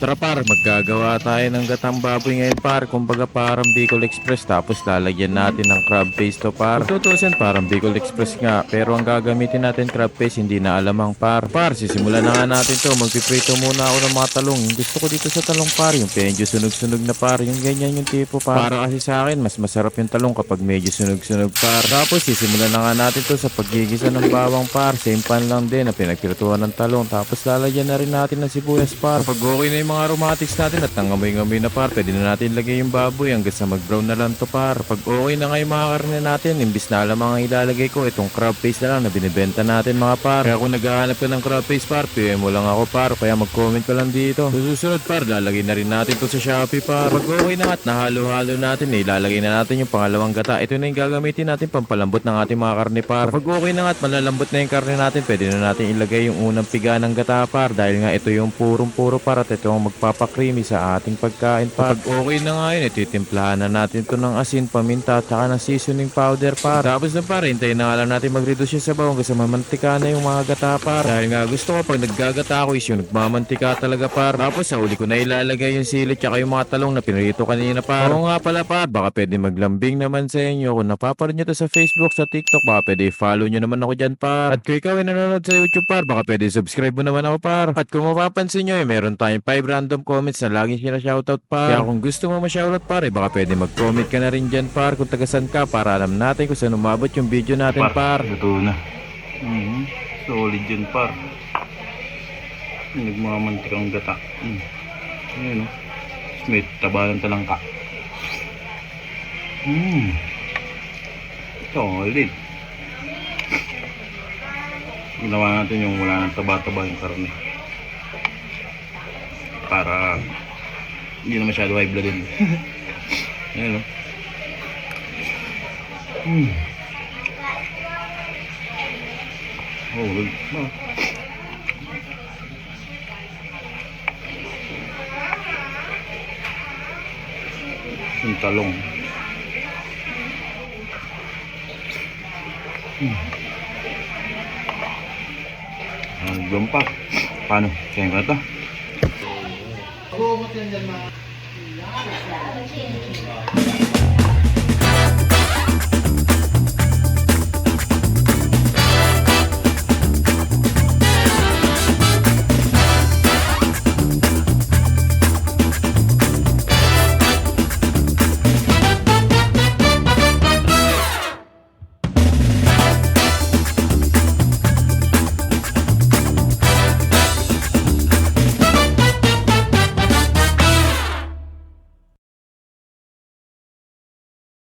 Tara par, maggagawa tayo ng gatang baboy ngayon par. Kumbaga parang Bicol Express tapos lalagyan natin ng crab paste to par. Kung tutusin parang Bicol Express nga pero ang gagamitin natin crab paste hindi na alamang par. Par, sisimulan na nga natin to. Magpiprito muna ako ng mga talong. Yung gusto ko dito sa talong par, yung medyo sunog-sunog na par. Yung ganyan yung tipo par. Para kasi sa akin, mas masarap yung talong kapag medyo sunog-sunog par. Tapos sisimulan na nga natin to sa paggigisa ng bawang par. Same pan lang din na pinagpirituhan ng talong. Tapos lalagyan na rin natin ng sibuyas par. Kapag okay na yung mga aromatics natin at nangamoy-ngamoy na par, pwede na natin lagay yung baboy hanggang sa mag-brown na lang to par. Pag okay na nga yung mga karne natin, imbis na alam ang ilalagay ko, itong crab paste na lang na binibenta natin mga par. Kaya kung naghahanap ka ng crab paste par, PM mo lang ako par, kaya mag-comment ka lang dito. Susunod par, lalagay na rin natin to sa Shopee par. Pag okay na at nahalo-halo natin, ilalagay na natin yung pangalawang gata. Ito na yung gagamitin natin pampalambot ng ating mga karne par. Pag okay na at malalambot na yung karne natin, pwede na natin ilagay yung unang piga ng gata par, dahil nga ito yung purong-puro par at ito ang magpapakrimi sa ating pagkain par. Pag okay na nga yun, ititimplahan na natin ito ng asin, paminta at saka ng seasoning powder par. Tapos na par, hintayin na nga lang natin mag-reduce yung sabaw hanggang sa mamantika na yung mga gata par. Dahil nga gusto ko pag naggagata ako is yung nagmamantika talaga par. Tapos sa uli ko na ilalagay yung sili at yung mga talong na pinirito kanina par. Oo nga pala par, baka pwede maglambing naman sa inyo. Kung napapanood nyo to sa Facebook, sa TikTok, baka pwede follow nyo naman ako dyan par. At kung ikaw ay nanonood sa YouTube par, baka pwede subscribe mo naman ako par. At kung mapapansin nyo meron tayong 5 random comments na laging sina-shoutout par. Kaya kung gusto mo ma-shoutout par, baka pwede mag-comment ka na rin dyan par kung tagasan ka para alam natin kung saan umabot yung video natin par. Ito na. Solid yun par. Nagmamantikang gata. Ayan o. May taba ng talangka. Solid. Ginawa natin yung wala ng taba-taba yung karne. Para hindi na masyado high blood yun. Ayan o. Oh, good. Yung talong. Belum pa. Paano? Kaya ko na ito.